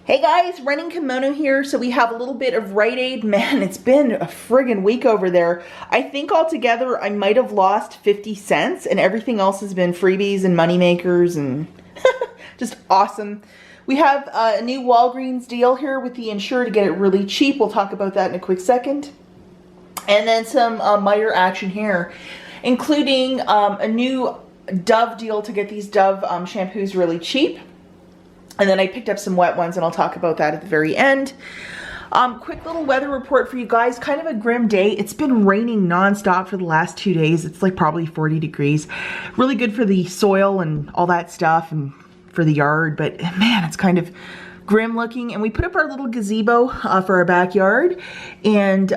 Hey guys, running Kimono here. So we have a little bit of Rite Aid. Man, it's been a friggin' week over there. I think altogether I might have lost 50 cents and everything else has been freebies and money makers and just awesome. We have a new Walgreens deal here with the Ensure to get it really cheap. We'll talk about that in a quick second. And then some Meyer action here, including a new Dove deal to get these Dove shampoos really cheap. And then I picked up some wet ones and I'll talk about that at the very end. Quick little weather report for you guys. Kind of a grim day. It's been raining nonstop for the last 2 days. It's like probably 40 degrees. Really good for the soil and all that stuff and for the yard. But man, it's kind of grim looking. And we put up our little gazebo for our backyard. And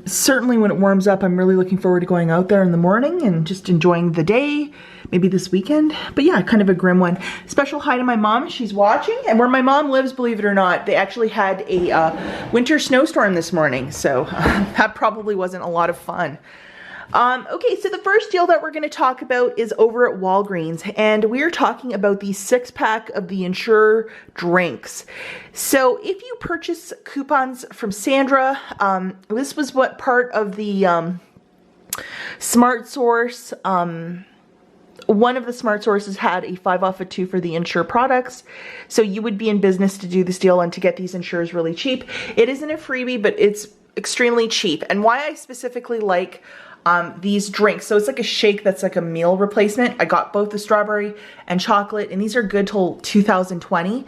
certainly when it warms up, I'm really looking forward to going out there in the morning and just enjoying the day. Maybe this weekend. But yeah, kind of a grim one. Special hi to my mom. She's watching. And where my mom lives, believe it or not, they actually had a winter snowstorm this morning. So that probably wasn't a lot of fun. Okay, so the first deal that we're going to talk about is over at Walgreens. And we're talking about the 6-pack of the Ensure drinks. So if you purchase coupons from Sandra, this was what part of the Smart Source, one of the Smart Sources had a 5 off of 2 for the Ensure products. So you would be in business to do this deal and to get these Ensures really cheap. It isn't a freebie, but it's extremely cheap. And why I specifically like these drinks. So it's like a shake that's like a meal replacement. I got both the strawberry and chocolate, and these are good till 2020.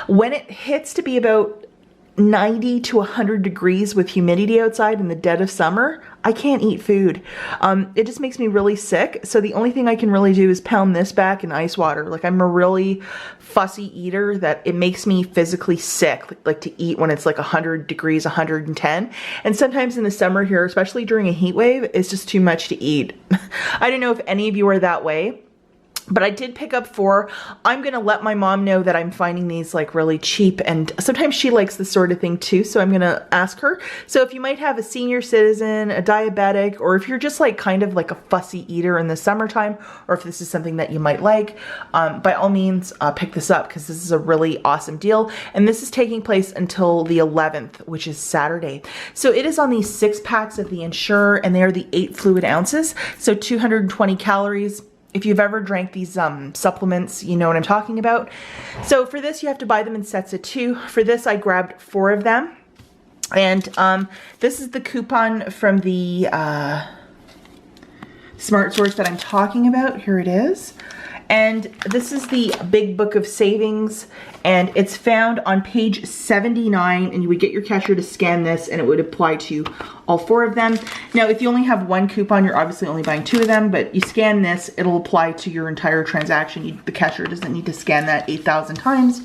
When it hits to be about 90 to 100 degrees with humidity outside in the dead of summer, I can't eat food. It just makes me really sick. So the only thing I can really do is pound this back in ice water. Like, I'm a really fussy eater that it makes me physically sick, like to eat when it's like 100 degrees, 110. And sometimes in the summer here, especially during a heat wave, it's just too much to eat. I don't know if any of you are that way. But I did pick up 4. I'm going to let my mom know that I'm finding these like really cheap, and sometimes she likes this sort of thing too, so I'm going to ask her. So if you might have a senior citizen, a diabetic, or if you're just like kind of like a fussy eater in the summertime, or if this is something that you might like, by all means pick this up, because this is a really awesome deal. And this is taking place until the 11th, which is Saturday. So it is on these 6 packs of the Ensure, and they are the 8 fluid ounces, so 220 calories. If you've ever drank these supplements, you know what I'm talking about. So for this, you have to buy them in sets of 2. For this, I grabbed 4 of them. And this is the coupon from the Smart Source that I'm talking about. Here it is. And this is the Big Book of Savings, and it's found on page 79, and you would get your cashier to scan this, and it would apply to all 4 of them. Now, if you only have 1 coupon, you're obviously only buying 2 of them, but you scan this, it'll apply to your entire transaction. The cashier doesn't need to scan that 8,000 times.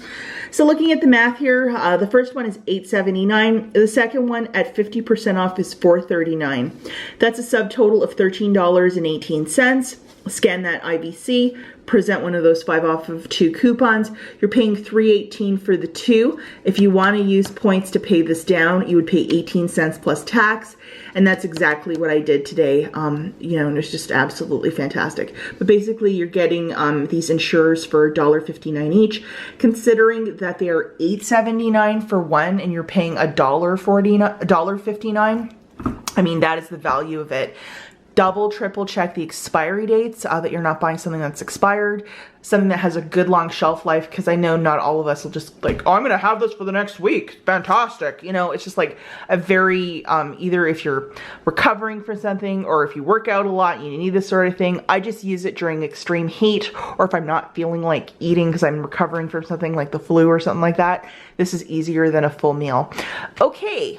So looking at the math here, the first one is $8.79. The second one at 50% off is $4.39. That's a subtotal of $13.18. Scan that IBC, present one of those 5 off of 2 coupons. You're paying $3.18 for the 2. If you want to use points to pay this down, you would pay 18 cents plus tax. And that's exactly what I did today. You know, and it's just absolutely fantastic. But basically, you're getting these Ensures for $1.59 each, considering that they are $8.79 for one, and you're paying $1.59. I mean, that is the value of it. Double, triple check the expiry dates, that you're not buying something that's expired, something that has a good long shelf life, because I know not all of us will just like, oh, I'm going to have this for the next week. Fantastic. You know, it's just like a very, either if you're recovering from something or if you work out a lot, you need this sort of thing. I just use it during extreme heat, or if I'm not feeling like eating because I'm recovering from something like the flu or something like that. This is easier than a full meal. Okay.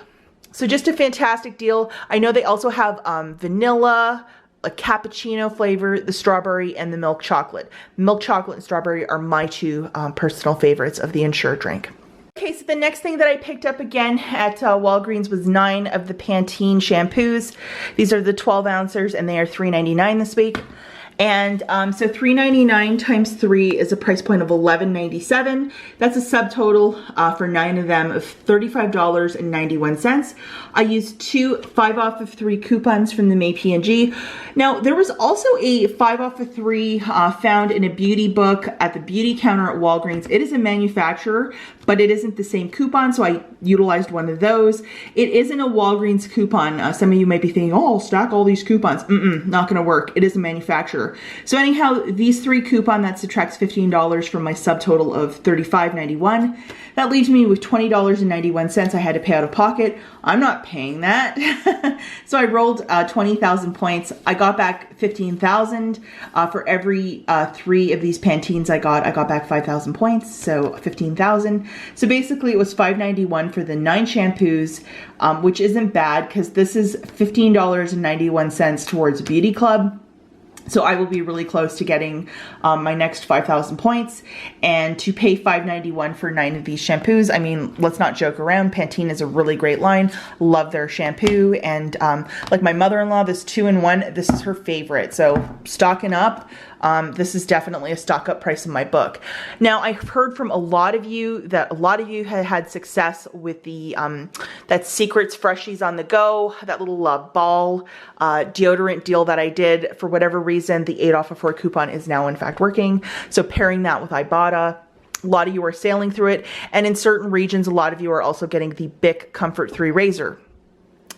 So just a fantastic deal. I know they also have vanilla, a cappuccino flavor, the strawberry, and the milk chocolate. Milk chocolate and strawberry are my 2 personal favorites of the Ensure drink. Okay, so the next thing that I picked up again at Walgreens was 9 of the Pantene shampoos. These are the 12 ounces, and they are $3.99 this week. And so $3.99 times 3 is a price point of $11.97. That's a subtotal for 9 of them of $35.91. I used 2 5 off of 3 coupons from the May P&G. Now, there was also a 5 off of 3 found in a beauty book at the beauty counter at Walgreens. It is a manufacturer, but it isn't the same coupon, so I utilized one of those. It isn't a Walgreens coupon. Some of you might be thinking, oh, I'll stack all these coupons. Not gonna work. It is a manufacturer. So anyhow, these 3 coupon, that subtracts $15 from my subtotal of $35.91. That leaves me with $20.91 I had to pay out of pocket. I'm not paying that. So I rolled 20,000 points. I got back 15,000 for every 3 of these Pantenes I got back 5,000 points, so 15,000. So basically it was $5.91 for the 9 shampoos, which isn't bad because this is $15.91 towards Beauty Club. So I will be really close to getting my next 5,000 points, and to pay $5.91 for 9 of these shampoos. I mean, let's not joke around. Pantene is a really great line. Love their shampoo, and like my mother-in-law, this 2-in-1, this is her favorite. So stocking up. This is definitely a stock up price in my book. Now, I've heard from a lot of you that a lot of you had success with the that Secrets Freshies on the Go, that little ball deodorant deal that I did. For whatever reason, the 8 off of 4 coupon is now in fact working. So pairing that with Ibotta, a lot of you are sailing through it. And in certain regions, a lot of you are also getting the Bic Comfort 3 razor.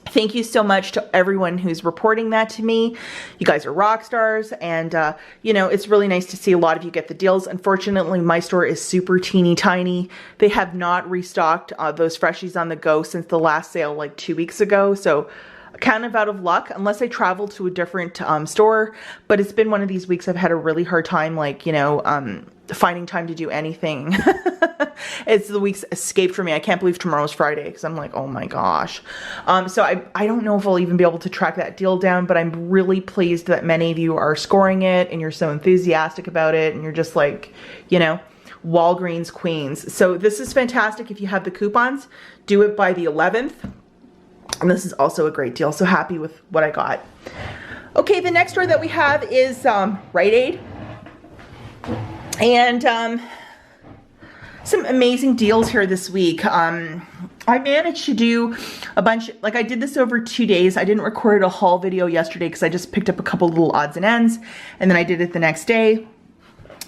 Thank you so much to everyone who's reporting that to me. You guys are rock stars, and you know, it's really nice to see a lot of you get the deals. Unfortunately, my store is super teeny tiny. They have not restocked those Freshies on the Go since the last sale like 2 weeks ago. So kind of out of luck unless I travel to a different store. But it's been one of these weeks I've had a really hard time, like, you know, finding time to do anything. It's the week's escaped for me. I can't believe tomorrow's Friday because I'm like, oh my gosh. So I don't know if I'll even be able to track that deal down, but I'm really pleased that many of you are scoring it and you're so enthusiastic about it, and you're just like, you know, Walgreens queens. So this is fantastic. If you have the coupons, do it by the 11th. And this is also a great deal. So happy with what I got. Okay, the next store that we have is Rite Aid. And some amazing deals here this week. I managed to do a bunch, like I did this over 2 days. I didn't record a haul video yesterday because I just picked up a couple little odds and ends, and then I did it the next day.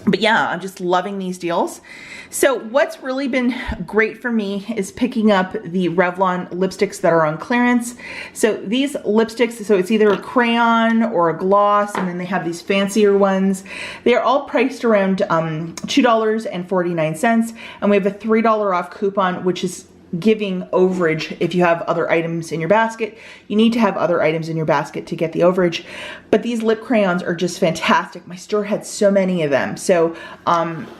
But yeah, I'm just loving these deals. So what's really been great for me is picking up the Revlon lipsticks that are on clearance. So these lipsticks, so it's either a crayon or a gloss, and then they have these fancier ones. They're all priced around $2.49, and we have a $3 off coupon, which is giving overage if you have other items in your basket. You need to have other items in your basket to get the overage. But these lip crayons are just fantastic. My store had so many of them. So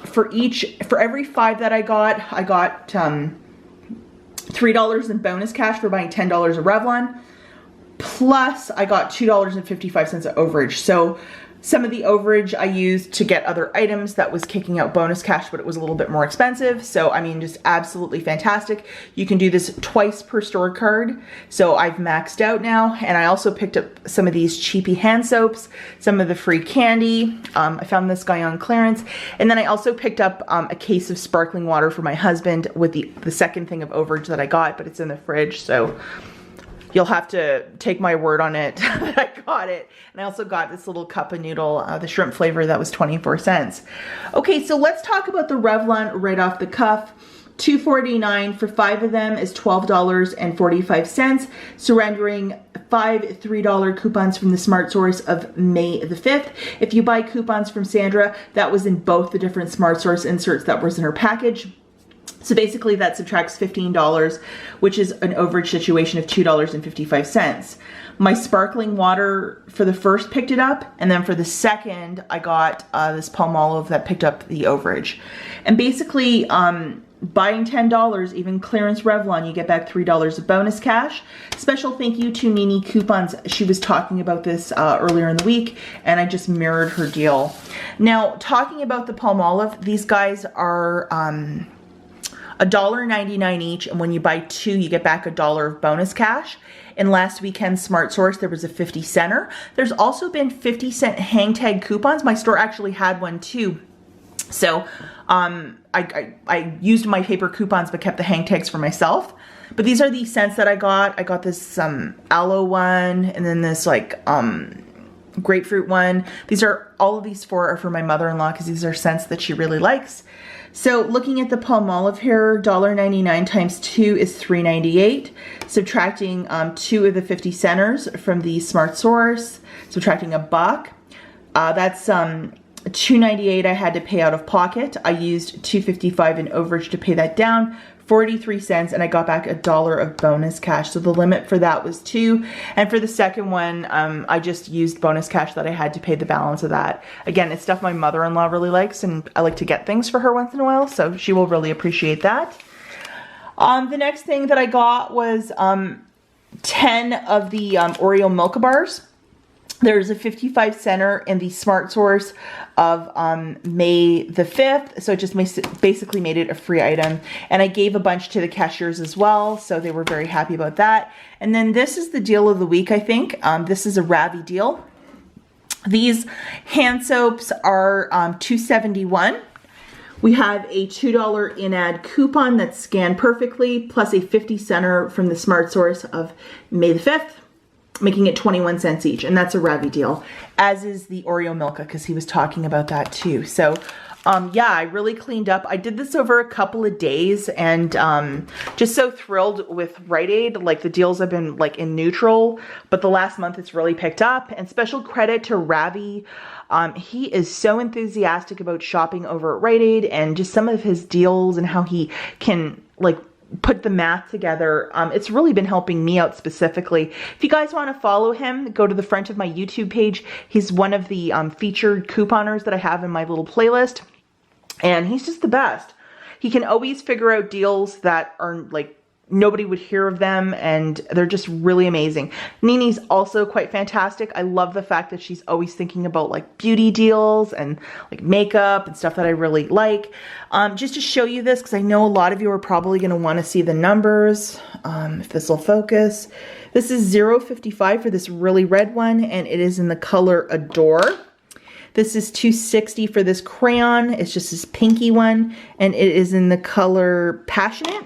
for every 5 that I got $3 in bonus cash for buying $10 of Revlon. Plus I got $2.55 of overage. So some of the overage I used to get other items that was kicking out bonus cash, but it was a little bit more expensive. So, I mean, just absolutely fantastic. You can do this twice per store card. So I've maxed out now. And I also picked up some of these cheapy hand soaps, some of the free candy. I found this guy on clearance. And then I also picked up a case of sparkling water for my husband with the second thing of overage that I got, but it's in the fridge. So you'll have to take my word on it that I got it. And I also got this little cup of noodle, the shrimp flavor, that was 24 cents. Okay, so let's talk about the Revlon right off the cuff. $2.49 for 5 of them is $12.45, surrendering 5 $3 coupons from the Smart Source of May the 5th. If you buy coupons from Sandra, that was in both the different Smart Source inserts that was in her package. So basically that subtracts $15, which is an overage situation of $2.55. My sparkling water for the first picked it up, and then for the second I got this Palmolive that picked up the overage. And basically buying $10, even clearance Revlon, you get back $3 of bonus cash. Special thank you to Nini Coupons. She was talking about this earlier in the week, and I just mirrored her deal. Now, talking about the Palmolive, these guys are $1.99 each, and when you buy 2, you get back $1 of bonus cash. In last weekend's Smart Source, there was a 50 center. There's also been 50-cent hang tag coupons. My store actually had one too. So I used my paper coupons but kept the hang tags for myself. But these are the scents that I got. I got this aloe one, and then this like grapefruit one. All of these 4 are for my mother-in-law because these are scents that she really likes. So looking at the Palmolive here, $1.99 times 2 is $3.98. Subtracting 2 of the 50 centers from the Smart Source, subtracting $1. That's $2.98 I had to pay out of pocket. I used $2.55 in overage to pay that down. 43 cents, and I got back $1 of bonus cash. So the limit for that was 2. And for the second one, I just used bonus cash that I had to pay the balance of that. Again, it's stuff my mother-in-law really likes, and I like to get things for her once in a while, so she will really appreciate that. The next thing that I got was 10 of the Oreo Milka Bars. There's a 55 center in the Smart Source of May the 5th. So it just basically made it a free item. And I gave a bunch to the cashiers as well. So they were very happy about that. And then this is the deal of the week, I think. This is a Ravi deal. These hand soaps are $2.71. We have a $2 in-ad coupon that's scanned perfectly, plus a 50 center from the Smart Source of May the 5th. Making it 21 cents each, and that's a Ravi deal, as is the Oreo Milka, because he was talking about that too. So yeah, I really cleaned up. I did this over a couple of days, and just so thrilled with Rite Aid. Like, the deals have been like in neutral, but the last month it's really picked up. And special credit to Ravi. He is so enthusiastic about shopping over at Rite Aid, and just some of his deals and how he can like put the math together. It's really been helping me out specifically. If you guys want to follow him, go to the front of my YouTube page. He's one of the featured couponers that I have in my little playlist, and he's just the best. He can always figure out deals that are like nobody would hear of them, and they're just really amazing. Nini's also quite fantastic. I love the fact that she's always thinking about like beauty deals and like makeup and stuff that I really like. Just to show you this, because I know a lot of you are probably going to want to see the numbers, if this will focus. This is $0.55 for this really red one, and it is in the color Adore. This is $2.60 for this crayon. It's just this pinky one, and it is in the color Passionate.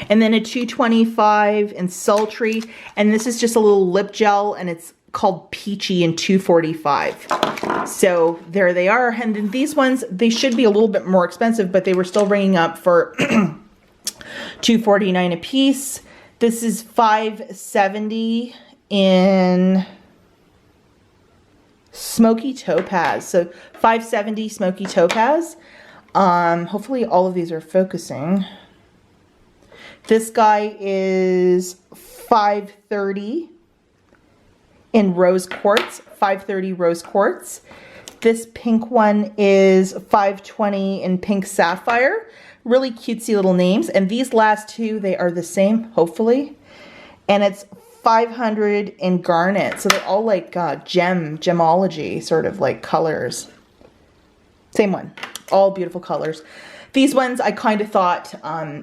And then a $2.25 in Sultry, and this is just a little lip gel, and it's called Peachy in $2.45. So there they are. And then these ones, they should be a little bit more expensive, but they were still ringing up for $2.49 a piece. This is $5.70 in Smoky Topaz. So $5.70 Smoky Topaz. Hopefully all of these are focusing. This guy is $5.30 in Rose Quartz, $5.30 Rose Quartz. This pink one is $5.20 in Pink Sapphire. Really cutesy little names. And these last two, they are the same, hopefully. And it's $500 in Garnet. So they're all like gemology sort of like colors. Same one, all beautiful colors. These ones I kind of thought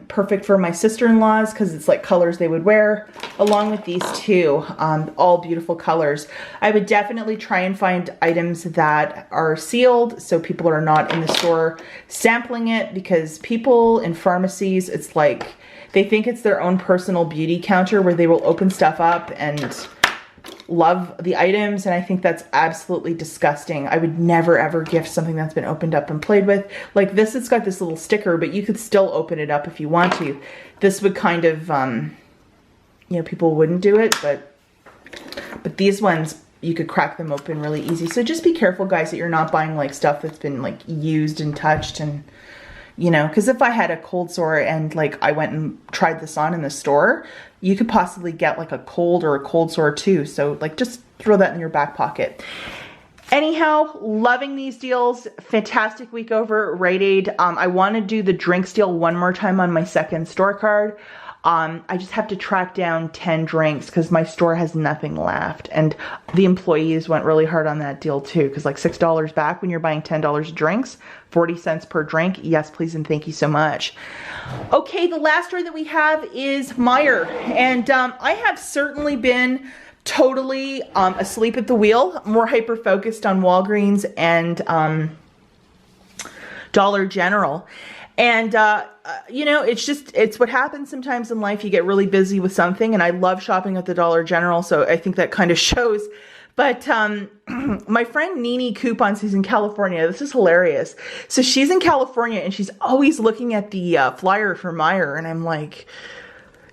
perfect for my sister-in-laws because it's like colors they would wear, along with these two, all beautiful colors. I would definitely try and find items that are sealed so people are not in the store sampling it, because people in pharmacies, it's like they think it's their own personal beauty counter where they will open stuff up and love the items, and I think that's absolutely disgusting. I would never ever gift something that's been opened up and played with. Like this, it's got this little sticker, but you could still open it up if you want to. This would kind of, you know, people wouldn't do it, but these ones, you could crack them open really easy. So just be careful, guys, that you're not buying like stuff that's been like used and touched, and you know, because if I had a cold sore and like I went and tried this on in the store, you could possibly get like a cold or a cold sore too. So like just throw that in your back pocket. Anyhow, loving these deals. Fantastic week over at Rite Aid. I want to do the drinks deal one more time on my second store card. I just have to track down 10 drinks because my store has nothing left. And the employees went really hard on that deal too, because like $6 back when you're buying $10 of drinks, 40 cents per drink. Yes, please, and thank you so much. Okay, the last store that we have is Meyer. And I have certainly been totally asleep at the wheel, more hyper-focused on Walgreens and Dollar General. And, you know, it's what happens sometimes in life. You get really busy with something, and I love shopping at the Dollar General, so I think that kind of shows. But my friend Nene Coupons, who's in California, this is hilarious. So she's in California, and she's always looking at the flyer for Meyer, and I'm like,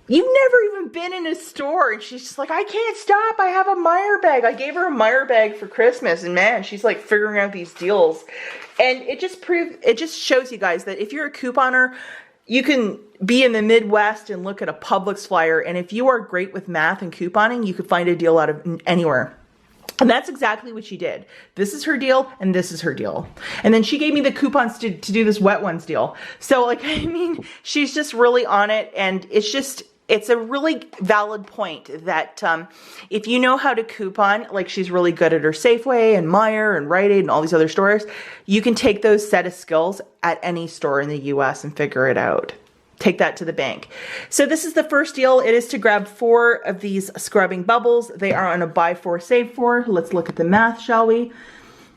you've never even been in a store. And she's just like, I can't stop. I have a Meyer bag. I gave her a Meyer bag for Christmas. And man, she's like figuring out these deals. And it just shows you guys that if you're a couponer, you can be in the Midwest and look at a Publix flyer. And if you are great with math and couponing, you could find a deal out of anywhere. And that's exactly what she did. This is her deal, and this is her deal. And then she gave me the coupons to do this Wet Ones deal. So like, I mean, she's just really on it, and it's a really valid point that if you know how to coupon, like she's really good at her Safeway and Meyer and Rite Aid and all these other stores, you can take those set of skills at any store in the US and figure it out. Take that to the bank. So this is the first deal. It is to grab 4 of these scrubbing bubbles. They are on a buy 4, save 4. Let's look at the math, shall we?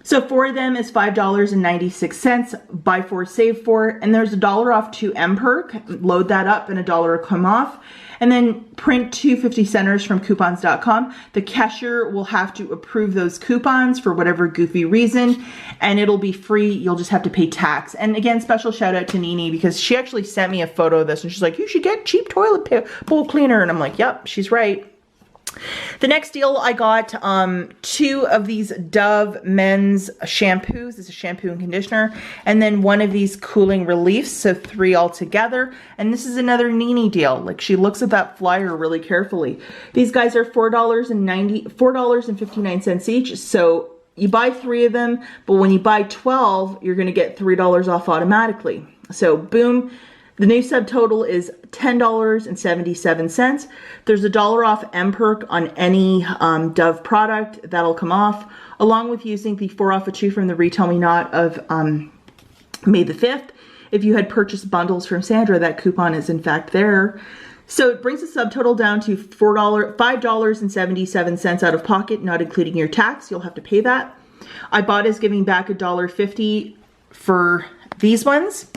So 4 of them is $5.96, buy 4, save 4, and there's $1 off 2 MPerk. Load that up and $1 will come off. And then print 2 50 centers from coupons.com. The cashier will have to approve those coupons for whatever goofy reason, and it'll be free. You'll just have to pay tax. And again, special shout out to Nene, because she actually sent me a photo of this, and she's like, you should get cheap toilet bowl cleaner. And I'm like, yep, she's right. The next deal, I got 2 of these Dove men's shampoos. This is a shampoo and conditioner. And then 1 of these cooling reliefs, so 3 altogether. And this is another Nene deal. Like, she looks at that flyer really carefully. These guys are $4.59 each. So you buy 3 of them, but when you buy 12, you're going to get $3 off automatically. So boom. The new subtotal is $10.77. There's $1 off MPerk on any Dove product. That'll come off, along with using the 4 off a 2 from the Retail Me Not of May the 5th. If you had purchased bundles from Sandra, that coupon is in fact there. So it brings the subtotal down to $5.77 out of pocket, not including your tax. You'll have to pay that. Ibotta is giving back $1.50 for these ones,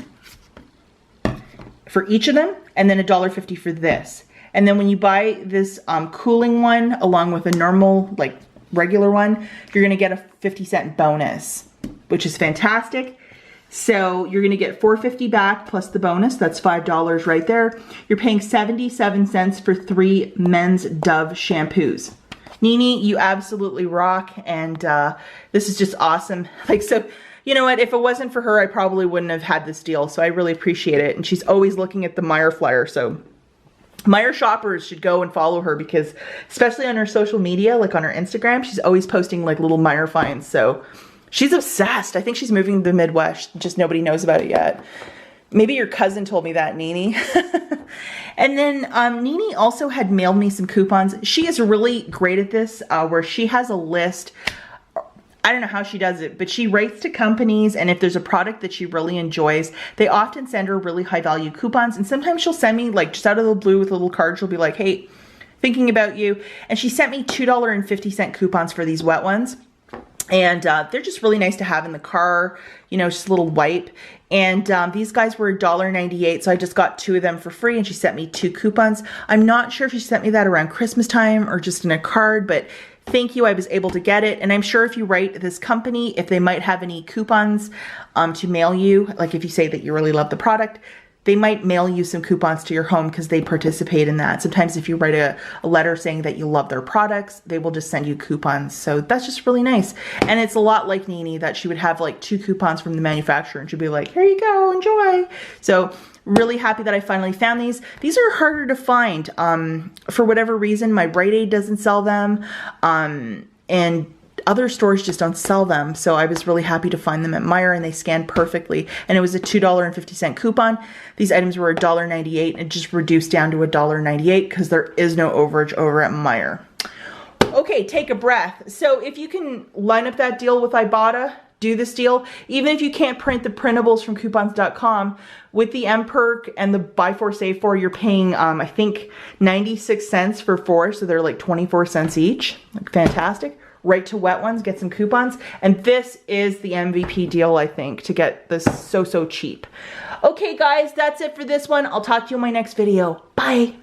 for each of them, and then $1.50 for this. And then when you buy this cooling one along with a normal, like regular one, you're gonna get a 50-cent bonus, which is fantastic. So you're gonna get $4.50 back plus the bonus. That's $5 right there. You're paying 77 cents for 3 men's Dove shampoos. Nene, you absolutely rock, and this is just awesome. Like, so, you know what, if it wasn't for her, I probably wouldn't have had this deal, so I really appreciate it. And she's always looking at the Meyer flyer, so Meyer shoppers should go and follow her, because especially on her social media, like on her Instagram, she's always posting like little Meyer finds. So she's obsessed. I think she's moving to the Midwest, just nobody knows about it yet. Maybe your cousin told me that, Nene. And then Nene also had mailed me some coupons. She is really great at this, where she has a list. I don't know how she does it, but she writes to companies, and if there's a product that she really enjoys, they often send her really high value coupons. And sometimes she'll send me, like, just out of the blue with a little card, she'll be like, hey, thinking about you. And she sent me $2.50 coupons for these Wet Ones. And they're just really nice to have in the car, you know, just a little wipe. And these guys were $1.98, so I just got 2 of them for free, and she sent me 2 coupons. I'm not sure if she sent me that around Christmas time or just in a card, but thank you, I was able to get it. And I'm sure if you write this company, if they might have any coupons to mail you, like if you say that you really love the product, they might mail you some coupons to your home because they participate in that. Sometimes if you write a letter saying that you love their products, they will just send you coupons. So that's just really nice. And it's a lot like Nene, that she would have like 2 coupons from the manufacturer and she'd be like, here you go, enjoy. So really happy that I finally found these. These are harder to find. For whatever reason, my Rite Aid doesn't sell them. And other stores just don't sell them. So I was really happy to find them at Meyer, and they scanned perfectly. And it was a $2.50 coupon. These items were $1.98, and it just reduced down to $1.98 because there is no overage over at Meyer. Okay, take a breath. So if you can line up that deal with Ibotta, do this deal. Even if you can't print the printables from coupons.com, with the M-Perk and the buy 4 save 4, you're paying I think 96 cents for 4, so they're like 24 cents each. Like, fantastic. Right to Wet Ones, get some coupons. And this is the MVP deal, I think, to get this so cheap. Okay guys, that's it for this one. I'll talk to you in my next video. Bye.